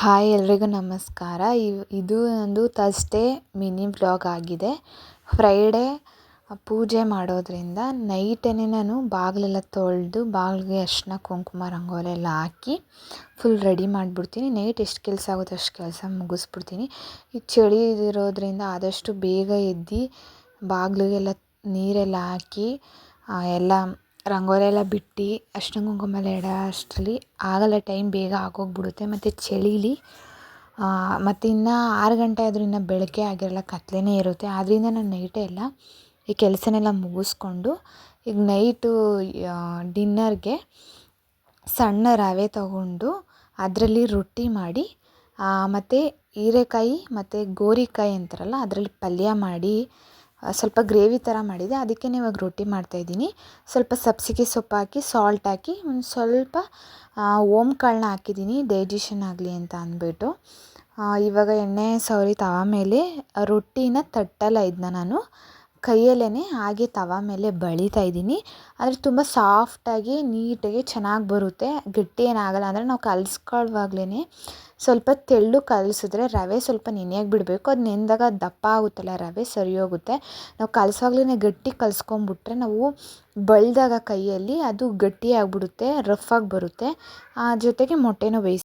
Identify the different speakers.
Speaker 1: Hi ಎಲ್ರಿಗೂ ನಮಸ್ಕಾರ. ಇದು ಒಂದು ಥರ್ಸ್ಡೇ ಮಿನಿ ವ್ಲಾಗ್ ಆಗಿದೆ. ಫ್ರೈಡೇ ಪೂಜೆ ಮಾಡೋದ್ರಿಂದ ನೈಟೇ ನಾನು ಬಾಗಿಲೆಲ್ಲ ತೊಳೆದು ಬಾಗಿಲಿಗೆ ಅರಿಶಿನ ಕುಂಕುಮ ರಂಗೋಲಿ ಎಲ್ಲ ಹಾಕಿ ಫುಲ್ ರೆಡಿ ಮಾಡಿಬಿಡ್ತೀನಿ. ನೈಟ್ ಎಷ್ಟು ಕೆಲಸ ಆಗುತ್ತೋ ಅಷ್ಟು ಕೆಲಸ ಮುಗಿಸ್ಬಿಡ್ತೀನಿ. ಈ ಚಳಿ ಇರೋದ್ರಿಂದ ಆದಷ್ಟು ಬೇಗ ಎದ್ದು ಬಾಗಿಲಿಗೆಲ್ಲ ನೀರೆಲ್ಲ ಹಾಕಿ ಎಲ್ಲ ರಂಗೋಲಿ ಎಲ್ಲ ಬಿಟ್ಟು ಅರಿಶಿನ ಕುಂಕುಮ ಎಲ್ಲ ಇಡೋ ಅಷ್ಟರಲ್ಲಿ ಆಗಲ್ಲ, ಟೈಮ್ ಬೇಗ ಆಗೋಗ್ಬಿಡುತ್ತೆ. ಮತ್ತು ಚಳೀಲಿ ಮತ್ತು ಇನ್ನು 6 ಗಂಟೆ ಆದರೂ ಇನ್ನೂ ಬೆಳಗ್ಗೆ ಆಗಿರಲ್ಲ, ಕತ್ತಲೆನೇ ಇರುತ್ತೆ. ಆದ್ದರಿಂದ ನಾನು ನೈಟೇ ಎಲ್ಲ ಈ ಕೆಲಸನೆಲ್ಲ ಮುಗಿಸ್ಕೊಂಡು ಈಗ ನೈಟು ಡಿನ್ನರ್ಗೆ ಸಣ್ಣ ರವೆ ತಗೊಂಡು ಅದರಲ್ಲಿ ರೊಟ್ಟಿ ಮಾಡಿ ಮತ್ತು ಹೀರೆಕಾಯಿ ಮತ್ತು ಗೋರಿಕಾಯಿ ಅಂತಾರಲ್ಲ ಅದರಲ್ಲಿ ಪಲ್ಯ ಮಾಡಿ ಸ್ವಲ್ಪ ಗ್ರೇವಿ ಥರ ಮಾಡಿದೆ. ಅದಕ್ಕೆ ಇವಾಗ ರೊಟ್ಟಿ ಮಾಡ್ತಾಯಿದ್ದೀನಿ. ಸ್ವಲ್ಪ ಸಬ್ಬಸಿಗೆ ಸೊಪ್ಪು ಹಾಕಿ ಸಾಲ್ಟ್ ಹಾಕಿ ಒಂದು ಸ್ವಲ್ಪ ಓಂಕಾಳನ್ನ ಹಾಕಿದ್ದೀನಿ ಡೈಜೆಷನ್ ಆಗಲಿ ಅಂತ ಅಂದ್ಬಿಟ್ಟು. ಇವಾಗ ಎಣ್ಣೆ ಸವರಿ ತವ ಮೇಲೆ ರೊಟ್ಟಿನ ತಟ್ಟಲ್ಲ, ಇದನ್ನ ನಾನು ಕೈಯಲ್ಲೇ ಹಾಗೆ ತವ ಮೇಲೆ ಬಳಿತಾ ಇದ್ದೀನಿ. ಆದರೆ ತುಂಬ ಸಾಫ್ಟಾಗಿ ನೀಟಾಗಿ ಚೆನ್ನಾಗಿ ಬರುತ್ತೆ, ಗಟ್ಟಿ ಏನಾಗಲ್ಲ. ಅಂದರೆ ನಾವು ಕಲಿಸ್ಕೊಳ್ಳುವಾಗ್ಲೇ ಸ್ವಲ್ಪ ತೆಳ್ಳು ಕಲಿಸಿದ್ರೆ ರವೆ ಸ್ವಲ್ಪ ನೆನೆಯಾಗಿ ಬಿಡಬೇಕು. ಅದು ನೆಂದಾಗ ದಪ್ಪ ಆಗುತ್ತಲ್ಲ ರವೆ, ಸರಿ ಹೋಗುತ್ತೆ. ನಾವು ಕಲಿಸುವಾಗ್ಲೇ ಗಟ್ಟಿ ಕಲಿಸ್ಕೊಂಬಿಟ್ರೆ ನಾವು ಬಳ್ದಾಗ ಕೈಯಲ್ಲಿ ಅದು ಗಟ್ಟಿ ಆಗಿಬಿಡುತ್ತೆ, ರಫಾಗಿ ಬರುತ್ತೆ. ಜೊತೆಗೆ ಮೊಟ್ಟೆನೂ ಬೇಯಿಸಿ